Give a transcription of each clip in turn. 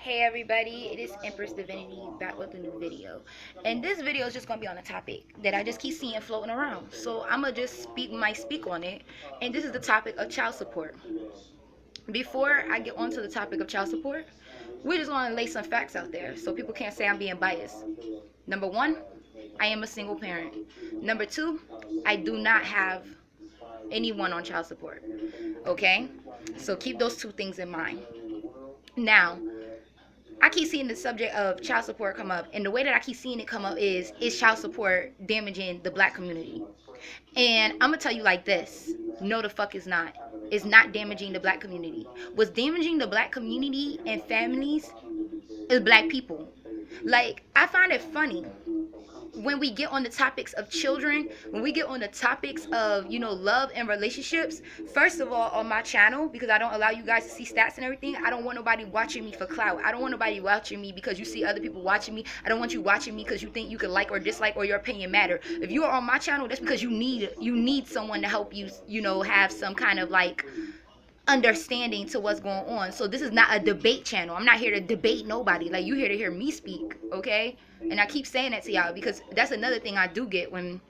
Hey everybody, it is Empress Divinity back with a new video. And this video is just gonna be on a topic that I just keep seeing floating around. So I'ma just speak on it. And this is the topic of child support. Before I get onto the topic of child support, we just wanna lay some facts out there so people can't say I'm being biased. Number one, I am a single parent. Number two, I do not have anyone on child support. Okay? So keep those two things in mind. Now, I keep seeing the subject of child support come up, and the way that I keep seeing it come up is child support damaging the black community? And I'm gonna tell you like this: no, the fuck is not. It's not damaging the black community. What's damaging the black community and families is black people. Like, I find it funny when we get on the topics of children, when we get on the topics of, love and relationships. First of all, on my channel, because I don't allow you guys to see stats and everything, I don't want nobody watching me for clout. I don't want nobody watching me because you see other people watching me. I don't want you watching me because you think you can like or dislike or your opinion matter. If you are on my channel, that's because you need someone to help you, have some kind of like understanding to what's going on. So this is not a debate channel. I'm not here to debate nobody. Like, you here to hear me speak, okay? And I keep saying that to y'all because that's another thing I do get when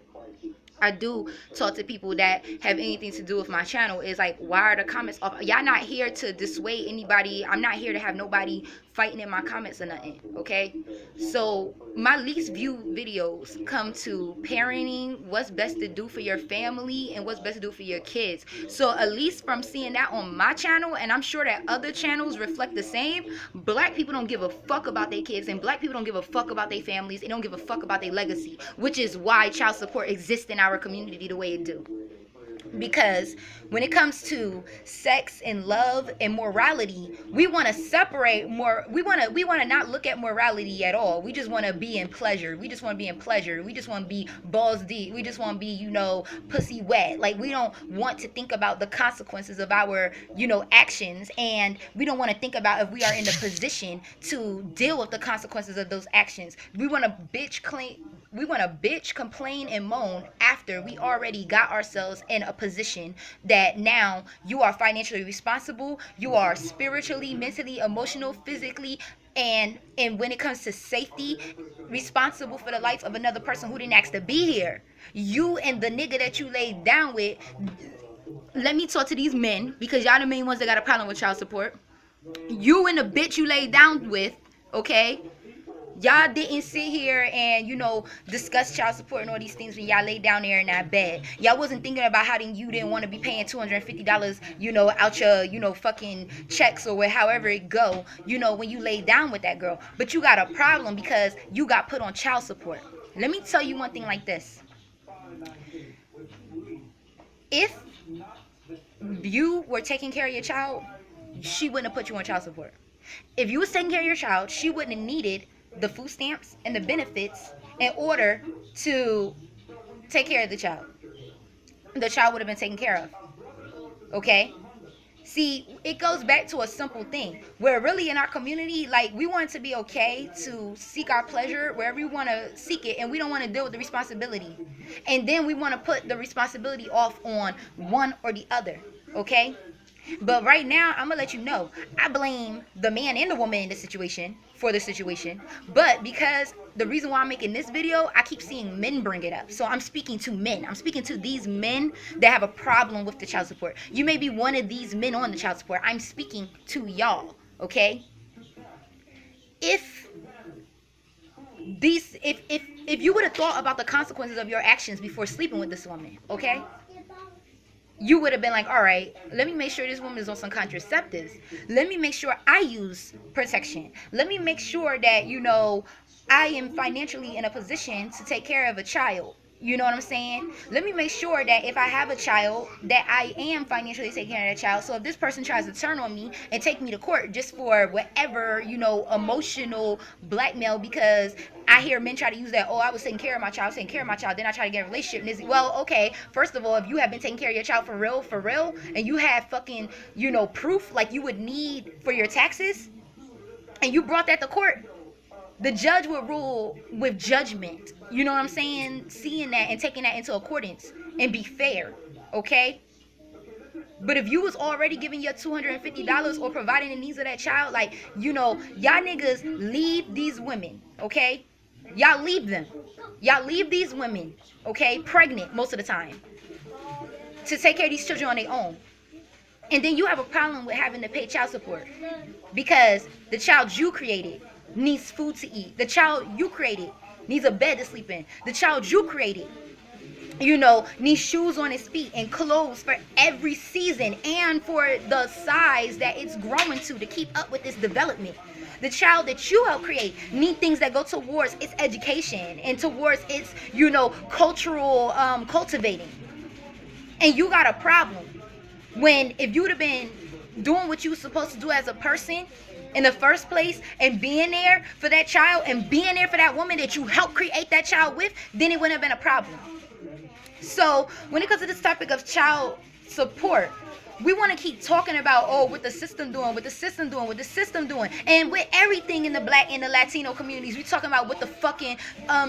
I do talk to people that have anything to do with my channel, is like, why are the comments off? Y'all not here to dissuade anybody. I'm not here to have nobody fighting in my comments or nothing, okay? So my least viewed videos come to parenting, what's best to do for your family, and what's best to do for your kids. So at least from seeing that on my channel, and I'm sure that other channels reflect the same, black people don't give a fuck about their kids, and black people don't give a fuck about their families. They don't give a fuck about their legacy, which is why child support exists in our community the way it do. Because when it comes to sex and love and morality, we want to separate more. We want to not look at morality at all. We just want to be in pleasure. We just want to be in pleasure. We just want to be balls deep. We just want to be, pussy wet. Like, we don't want to think about the consequences of our, actions, and we don't want to think about if we are in the position to deal with the consequences of those actions. We want to bitch, complain, and moan after we already got ourselves in a position that now you are financially responsible, you are spiritually, mentally, emotional, physically, and when it comes to safety, responsible for the life of another person who didn't ask to be here. You and the nigga that you laid down with. Let me talk to these men, because y'all the main ones that got a problem with child support. You and the bitch you laid down with, okay? Y'all didn't sit here and, discuss child support and all these things when y'all laid down there in that bed. Y'all wasn't thinking about how you didn't want to be paying $250, out your, fucking checks or however it go, when you laid down with that girl. But you got a problem because you got put on child support. Let me tell you one thing like this. If you were taking care of your child, she wouldn't have put you on child support. If you was taking care of your child, she wouldn't have needed the food stamps and the benefits in order to take care of the child. The child would have been taken care of. Okay? See, it goes back to a simple thing where really in our community, like, we want it to be okay to seek our pleasure wherever we want to seek it, and we don't want to deal with the responsibility. And then we want to put the responsibility off on one or the other. Okay? But right now, I'm going to let you know, I blame the man and the woman in this situation for the situation. But because the reason why I'm making this video, I keep seeing men bring it up. So I'm speaking to men. I'm speaking to these men that have a problem with the child support. You may be one of these men on the child support. I'm speaking to y'all, okay? If you would have thought about the consequences of your actions before sleeping with this woman, okay? You would have been like, all right, let me make sure this woman is on some contraceptives. Let me make sure I use protection. Let me make sure that, I am financially in a position to take care of a child. You know what I'm saying? Let me make sure that if I have a child, that I am financially taking care of that child. So if this person tries to turn on me and take me to court just for whatever, emotional blackmail, because I hear men try to use that, oh, I was taking care of my child, then I try to get a relationship. And well, okay, first of all, if you have been taking care of your child for real, and you have fucking, proof like you would need for your taxes, and you brought that to court, the judge would rule with judgment. You know what I'm saying? Seeing that and taking that into accordance and be fair, okay? But if you was already giving your $250 or providing the needs of that child, like, y'all niggas leave these women, okay? Y'all leave them. Y'all leave these women, okay, pregnant most of the time, to take care of these children on their own. And then you have a problem with having to pay child support because the child you created needs food to eat. The child you created needs a bed to sleep in. The child you created, needs shoes on its feet and clothes for every season and for the size that it's growing to keep up with its development. The child that you help create need things that go towards its education and towards its, cultural cultivating. And you got a problem when, if you would have been doing what you were supposed to do as a person in the first place and being there for that child and being there for that woman that you helped create that child with, then it wouldn't have been a problem. So when it comes to this topic of child support, we want to keep talking about, what the system doing, what the system doing, what the system doing. And with everything in the Black and the Latino communities, we talking about what the fucking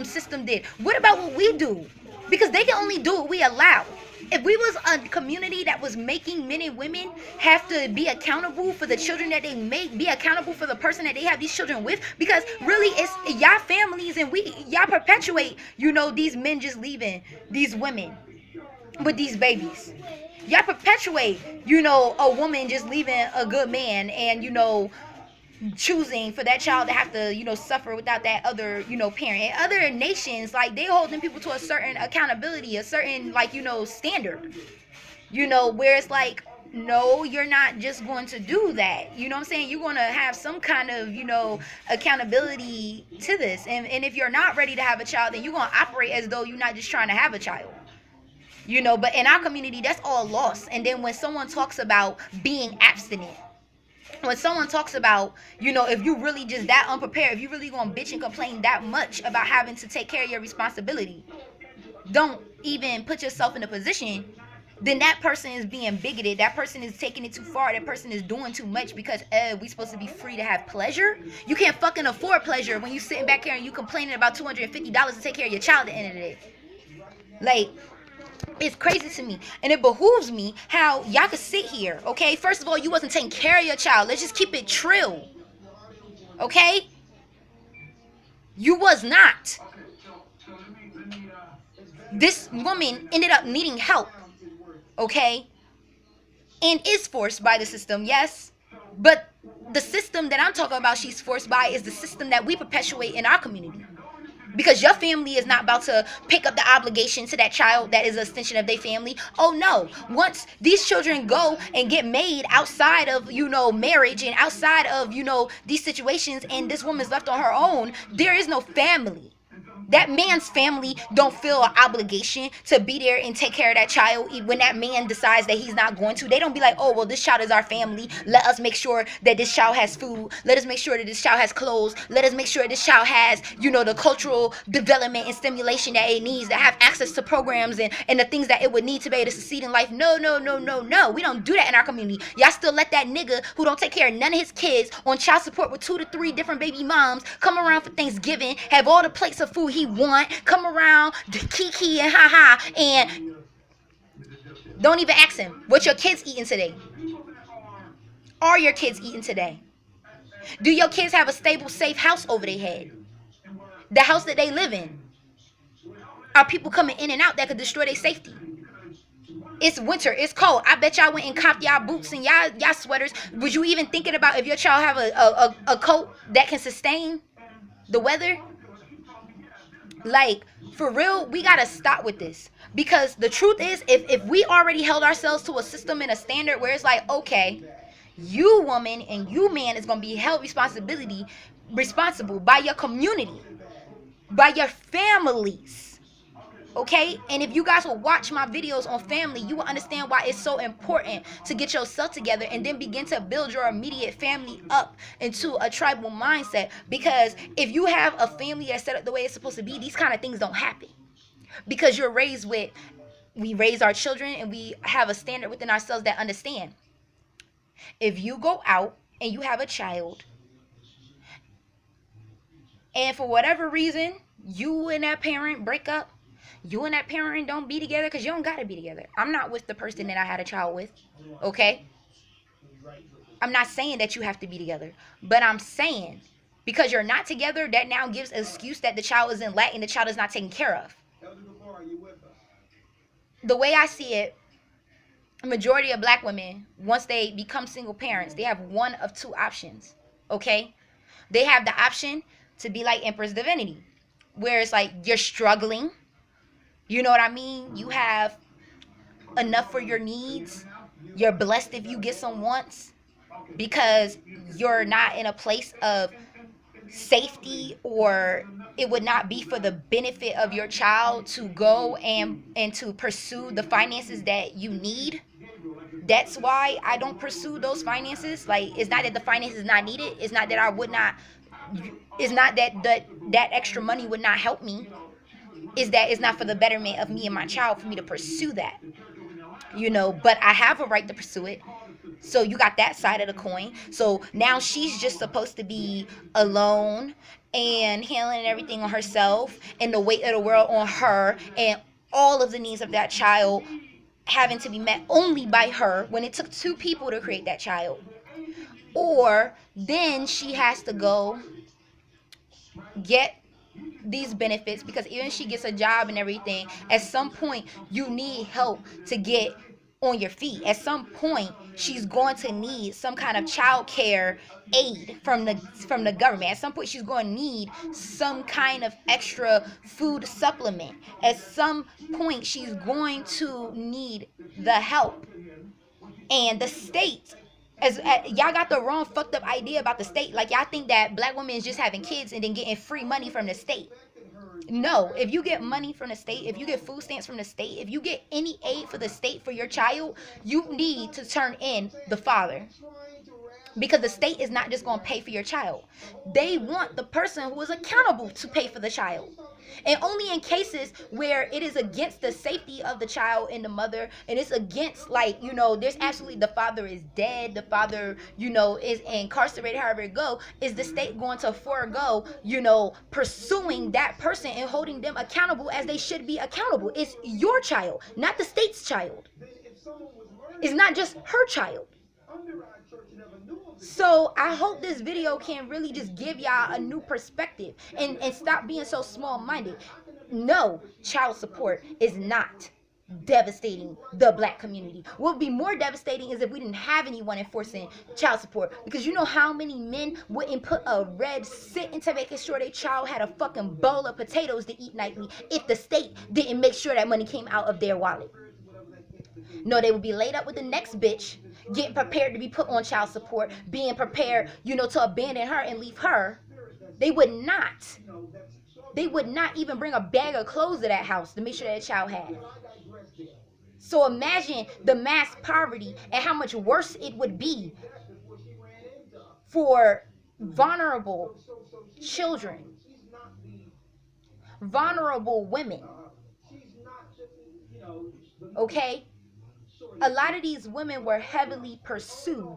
system did. What about what we do? Because they can only do what we allow. If we was a community that was making men and women have to be accountable for the children that they make, be accountable for the person that they have these children with, because really it's y'all families and y'all perpetuate, these men just leaving these women with these babies. Y'all perpetuate, a woman just leaving a good man and, choosing for that child to have to, suffer without that other, parent. And other nations, like, they holding people to a certain accountability, a certain, standard, where it's like, no, you're not just going to do that. You know what I'm saying? You're going to have some kind of, accountability to this. And if you're not ready to have a child, then you're going to operate as though you're not just trying to have a child. But in our community, that's all lost. And then when someone talks about being abstinent, when someone talks about, if you really just that unprepared, if you really gonna bitch and complain that much about having to take care of your responsibility, don't even put yourself in a position, then that person is being bigoted. That person is taking it too far. That person is doing too much because we supposed to be free to have pleasure. You can't fucking afford pleasure when you sitting back here and you complaining about $250 to take care of your child at the end of the day. Like, it's crazy to me, and it behooves me how y'all could sit here, okay? First of all, you wasn't taking care of your child. Let's just keep it trill, okay? You was not. This woman ended up needing help, okay? And is forced by the system, yes, but the system that I'm talking about she's forced by is the system that we perpetuate in our community. Because your family is not about to pick up the obligation to that child that is an extension of their family. Oh no. Once these children go and get made outside of, marriage and outside of, these situations, and this woman's left on her own, there is no family. That man's family don't feel an obligation to be there and take care of that child when that man decides that he's not going to. They don't be like, oh, well, this child is our family. Let us make sure that this child has food. Let us make sure that this child has clothes. Let us make sure this child has, the cultural development and stimulation that it needs, to have access to programs and the things that it would need to be able to succeed in life. No. We don't do that in our community. Y'all still let that nigga who don't take care of none of his kids on child support with 2 to 3 different baby moms come around for Thanksgiving, have all the plates of food he want, come around kiki and haha, and don't even ask him what your kids eating today. Are your kids eating today? Do your kids have a stable, safe house over their head? The house that they live in, are people coming in and out that could destroy their safety? It's winter, it's cold. I bet y'all went and copped y'all boots and y'all sweaters. Was you even thinking about if your child have a coat that can sustain the weather? Like, for real, we gotta stop with this. Because the truth is, if we already held ourselves to a system and a standard where it's like, okay, you woman and you man is gonna be held responsible by your community, by your families. Okay, and if you guys will watch my videos on family, you will understand why it's so important to get yourself together and then begin to build your immediate family up into a tribal mindset. Because if you have a family that's set up the way it's supposed to be, these kind of things don't happen. Because you're raised with, we raise our children and we have a standard within ourselves that understand. If you go out and you have a child, and for whatever reason, you and that parent break up, You and that parent don't be together because you don't got to be together. I'm not with the person that I had a child with. Okay? I'm not saying that you have to be together, but I'm saying because you're not together, that now gives an excuse that the child is in lack and the child is not taken care of. The way I see it, a majority of black women, once they become single parents, they have one of two options. Okay? They have the option to be like Empress Divinity, where it's like you're struggling. You know what I mean? You have enough for your needs. You're blessed if you get some wants because you're not in a place of safety, or it would not be for the benefit of your child to go and to pursue the finances that you need. That's why I don't pursue those finances. Like, it's not that the finances is not needed, it's not that I would not, it's not that extra money would not help me, is that it's not for the betterment of me and my child for me to pursue that, but I have a right to pursue it. So you got that side of the coin. So now she's just supposed to be alone and handling everything on herself, and the weight of the world on her, and all of the needs of that child having to be met only by her when it took two people to create that child. Or then she has to go get these benefits, because even if she gets a job and everything, at some point you need help to get on your feet. At some point she's going to need some kind of child care aid from the government. At some point she's going to need some kind of extra food supplement. At some point she's going to need the help. And the state, as y'all got the wrong fucked up idea about the state. Like, y'all think that black women is just having kids and then getting free money from the state. No, if you get money from the state, if you get food stamps from the state, if you get any aid for the state for your child, you need to turn in the father. Because the state is not just going to pay for your child. They want the person who is accountable to pay for the child. And only in cases where it is against the safety of the child and the mother, and it's against, like, there's absolutely, the father is dead, the father, is incarcerated, however it go, is the state going to forego, pursuing that person and holding them accountable as they should be accountable. It's your child, not the state's child. It's not just her child. So I hope this video can really just give y'all a new perspective, and stop being so small-minded. No, child support is not devastating the black community. What would be more devastating is if we didn't have anyone enforcing child support, because you know how many men wouldn't put a red cent into making sure their child had a fucking bowl of potatoes to eat nightly if the state didn't make sure that money came out of their wallet. No, they would be laid up with the next bitch, getting prepared to be put on child support, being prepared, to abandon her and leave her. They would not. They would not even bring a bag of clothes to that house to make sure that child had. So imagine the mass poverty and how much worse it would be for vulnerable children, vulnerable women. Okay? A lot of these women were heavily pursued,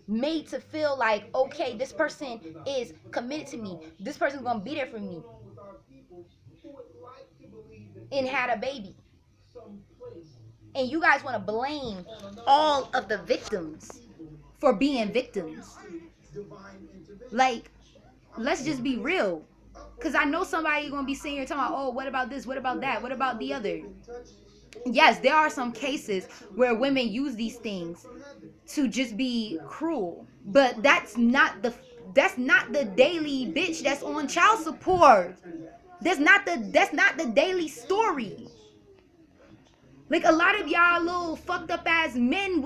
made to feel like, okay, this person is committed to me, this person's gonna be there for me, and had a baby. And you guys want to blame all of the victims for being victims. Like, let's just be real. Because I know somebody going to be sitting here talking about, oh, what about this? What about that? What about the other? Yes, there are some cases where women use these things to just be cruel. But that's not the daily bitch that's on child support. That's not the daily story. Like, a lot of y'all little fucked up ass men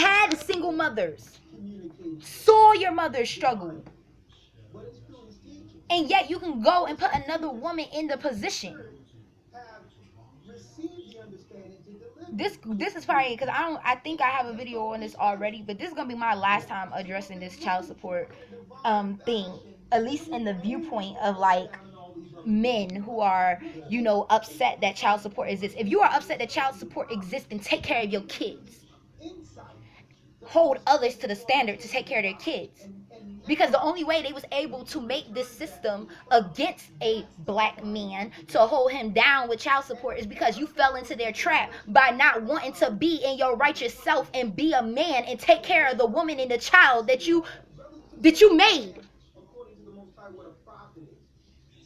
had single mothers, saw your mother struggle, and yet you can go and put another woman in the position. This is probably, because I think I have a video on this already, but this is gonna be my last time addressing this child support thing, at least in the viewpoint of like men who are, upset that child support exists. If you are upset that child support exists, then take care of your kids. Hold others to the standard to take care of their kids. Because the only way they was able to make this system against a black man to hold him down with child support is because you fell into their trap by not wanting to be in your righteous self and be a man and take care of the woman and the child that you made.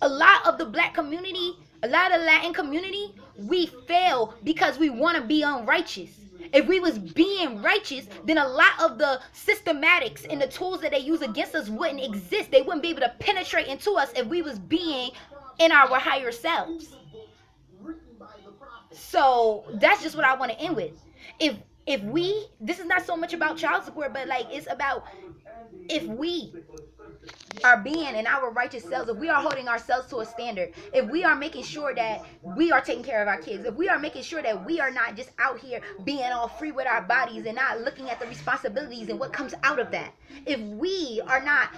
A lot of the black community, a lot of the Latin community, we fail because we want to be unrighteous. If we was being righteous, then a lot of the systematics and the tools that they use against us wouldn't exist. They wouldn't be able to penetrate into us if we was being in our higher selves. So that's just what I want to end with. If we, this is not so much about child support, but like it's about if we are being in our righteous selves, if we are holding ourselves to a standard, if we are making sure that we are taking care of our kids, if we are making sure that we are not just out here being all free with our bodies and not looking at the responsibilities and what comes out of that, if we are not,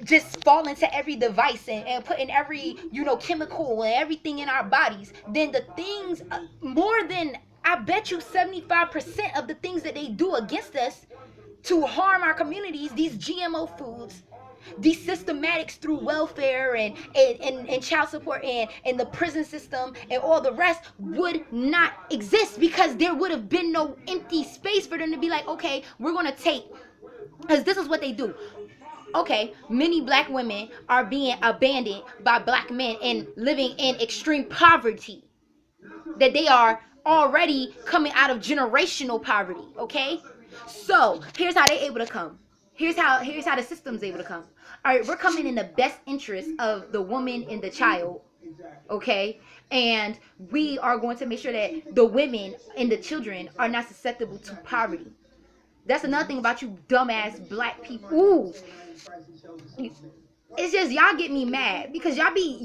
just falling to every device and putting every, chemical and everything in our bodies, then the things, more than, I bet you 75% of the things that they do against us to harm our communities, these GMO foods, these systematics through welfare and child support and the prison system and all the rest would not exist, because there would have been no empty space for them to be like, okay, we're going to take, because this is what they do. Okay, many black women are being abandoned by black men and living in extreme poverty, that they are already coming out of generational poverty. Okay, so here's how they able to come. Here's how the system's able to come. All right, we're coming in the best interest of the woman and the child. Okay, and we are going to make sure that the women and the children are not susceptible to poverty. That's another thing about you dumbass black people. Ooh. It's just y'all get me mad because y'all be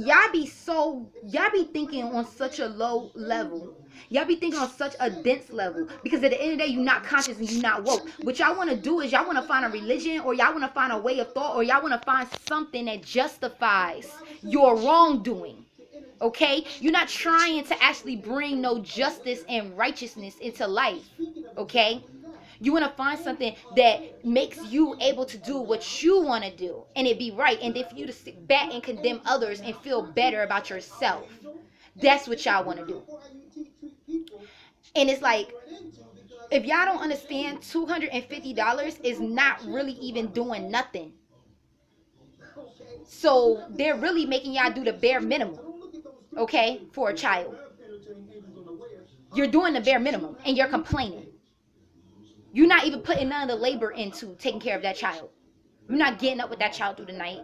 thinking on such a low level. Y'all be thinking on such a dense level, because at the end of the day, you're not conscious and you're not woke. What y'all want to do is y'all want to find a religion, or y'all want to find a way of thought, or y'all want to find something that justifies your wrongdoing. Okay, you're not trying to actually bring no justice and righteousness into life. Okay, you want to find something that makes you able to do what you want to do and it be right, and then for you to sit back and condemn others and feel better about yourself. That's what y'all want to do. And it's like, if y'all don't understand, $250 is not really even doing nothing. So they're really making y'all do the bare minimum, okay, for a child. You're doing the bare minimum and you're complaining. You're not even putting none of the labor into taking care of that child. You're not getting up with that child through the night.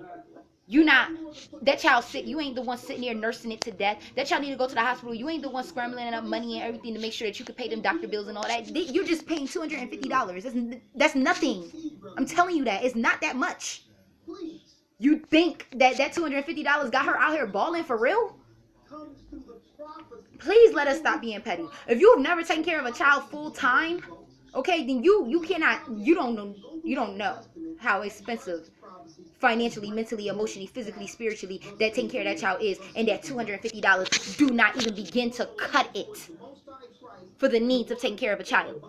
That child's sick. You ain't the one sitting there nursing it to death. That child need to go to the hospital. You ain't the one scrambling up money and everything to make sure that you can pay them doctor bills and all that. You're just paying $250. That's nothing. I'm telling you that. It's not that much. You think that $250 got her out here balling for real? Please let us stop being petty. If you've never taken care of a child full time, okay, then you don't know how expensive financially, mentally, emotionally, physically, spiritually that taking care of that child is, and that $250 do not even begin to cut it for the needs of taking care of a child.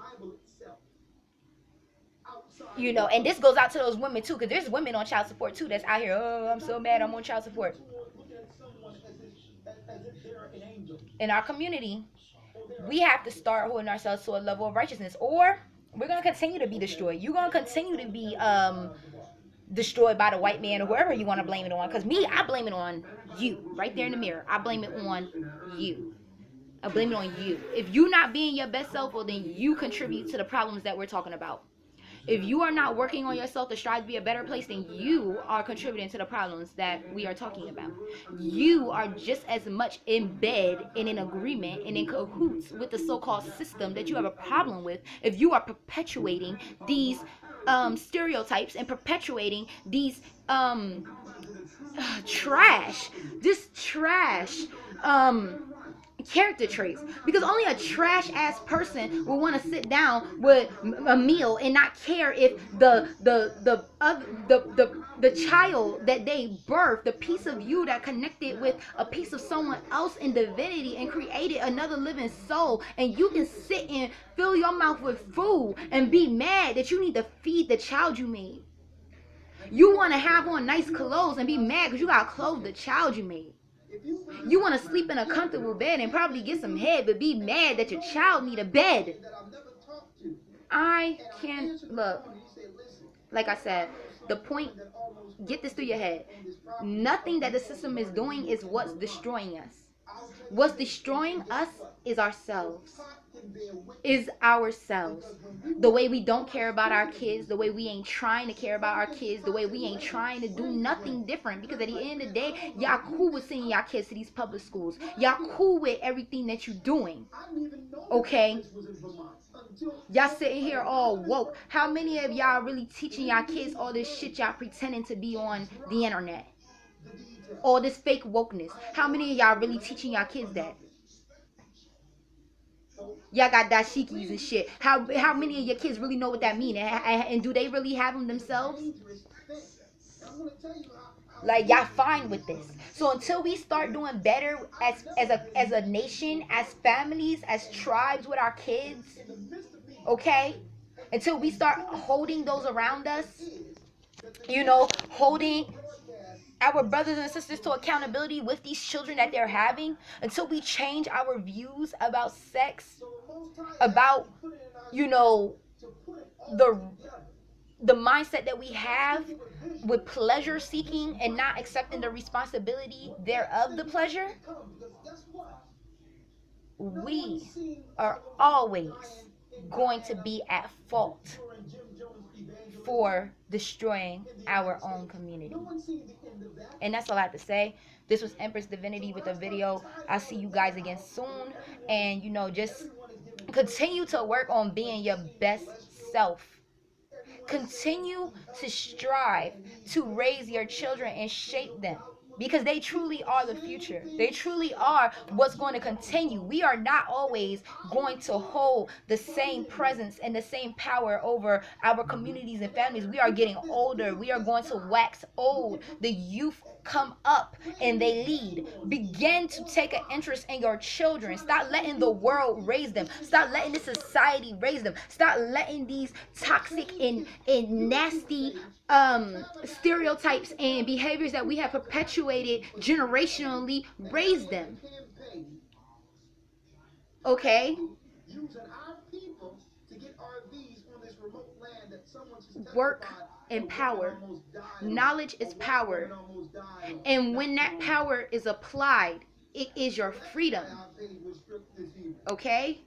And this goes out to those women too, because there's women on child support too that's out here, oh, I'm so mad I'm on child support. In our community, we have to start holding ourselves to a level of righteousness, or we're going to continue to be destroyed. You're going to continue to be destroyed by the white man or whoever you want to blame it on. Because I blame it on you. Right there in the mirror, I blame it on you. I blame it on you. If you're not being your best self, well, then you contribute to the problems that we're talking about. If you are not working on yourself to strive to be a better place, then you are contributing to the problems that we are talking about. You are just as much in bed and in agreement and in cahoots with the so-called system that you have a problem with if you are perpetuating these stereotypes and perpetuating these trash character traits, because only a trash ass person will want to sit down with a meal and not care if the child that they birthed, the piece of you that connected with a piece of someone else in divinity and created another living soul, and you can sit and fill your mouth with food and be mad that you need to feed the child you made. You want to have on nice clothes and be mad because you got to clothe the child you made. You want to sleep in a comfortable bed and probably get some head, but be mad that your child need a bed. I can look. Like I said, the point, get this through your head. Nothing that the system is doing is what's destroying us. What's destroying us is ourselves. Is ourselves. The way we don't care about our kids, the way we ain't trying to care about our kids, the way we ain't trying to do nothing different. Because at the end of the day, y'all cool with sending y'all kids to these public schools. Y'all cool with everything that you doing. Okay? Y'all sitting here all woke. How many of y'all really teaching y'all kids all this shit y'all pretending to be on the internet? All this fake wokeness. How many of y'all really teaching y'all kids that? Y'all got dashikis and shit. How many of your kids really know what that means? And do they really have them themselves? Like, y'all fine with this. So until we start doing better as a nation, as families, as tribes with our kids, okay? Until we start holding those around us, holding our brothers and sisters to accountability with these children that they're having, until we change our views about sex, about the mindset that we have with pleasure seeking and not accepting the responsibility thereof the pleasure, we are always going to be at fault for destroying our own community. And that's all I have to say. This was Empress Divinity with a video. I'll see you guys again soon. And, just continue to work on being your best self. Continue to strive to raise your children and shape them, because they truly are the future. They truly are what's going to continue. We are not always going to hold the same presence and the same power over our communities and families. We are getting older. We are going to wax old. The youth come up and they lead. Begin to take an interest in your children. Stop letting the world raise them. Stop letting the society raise them. Stop letting these toxic and nasty stereotypes and behaviors that we have perpetuated generationally raise them. Okay? Work and power. Knowledge is power. And when that power is applied, it is your freedom. Okay?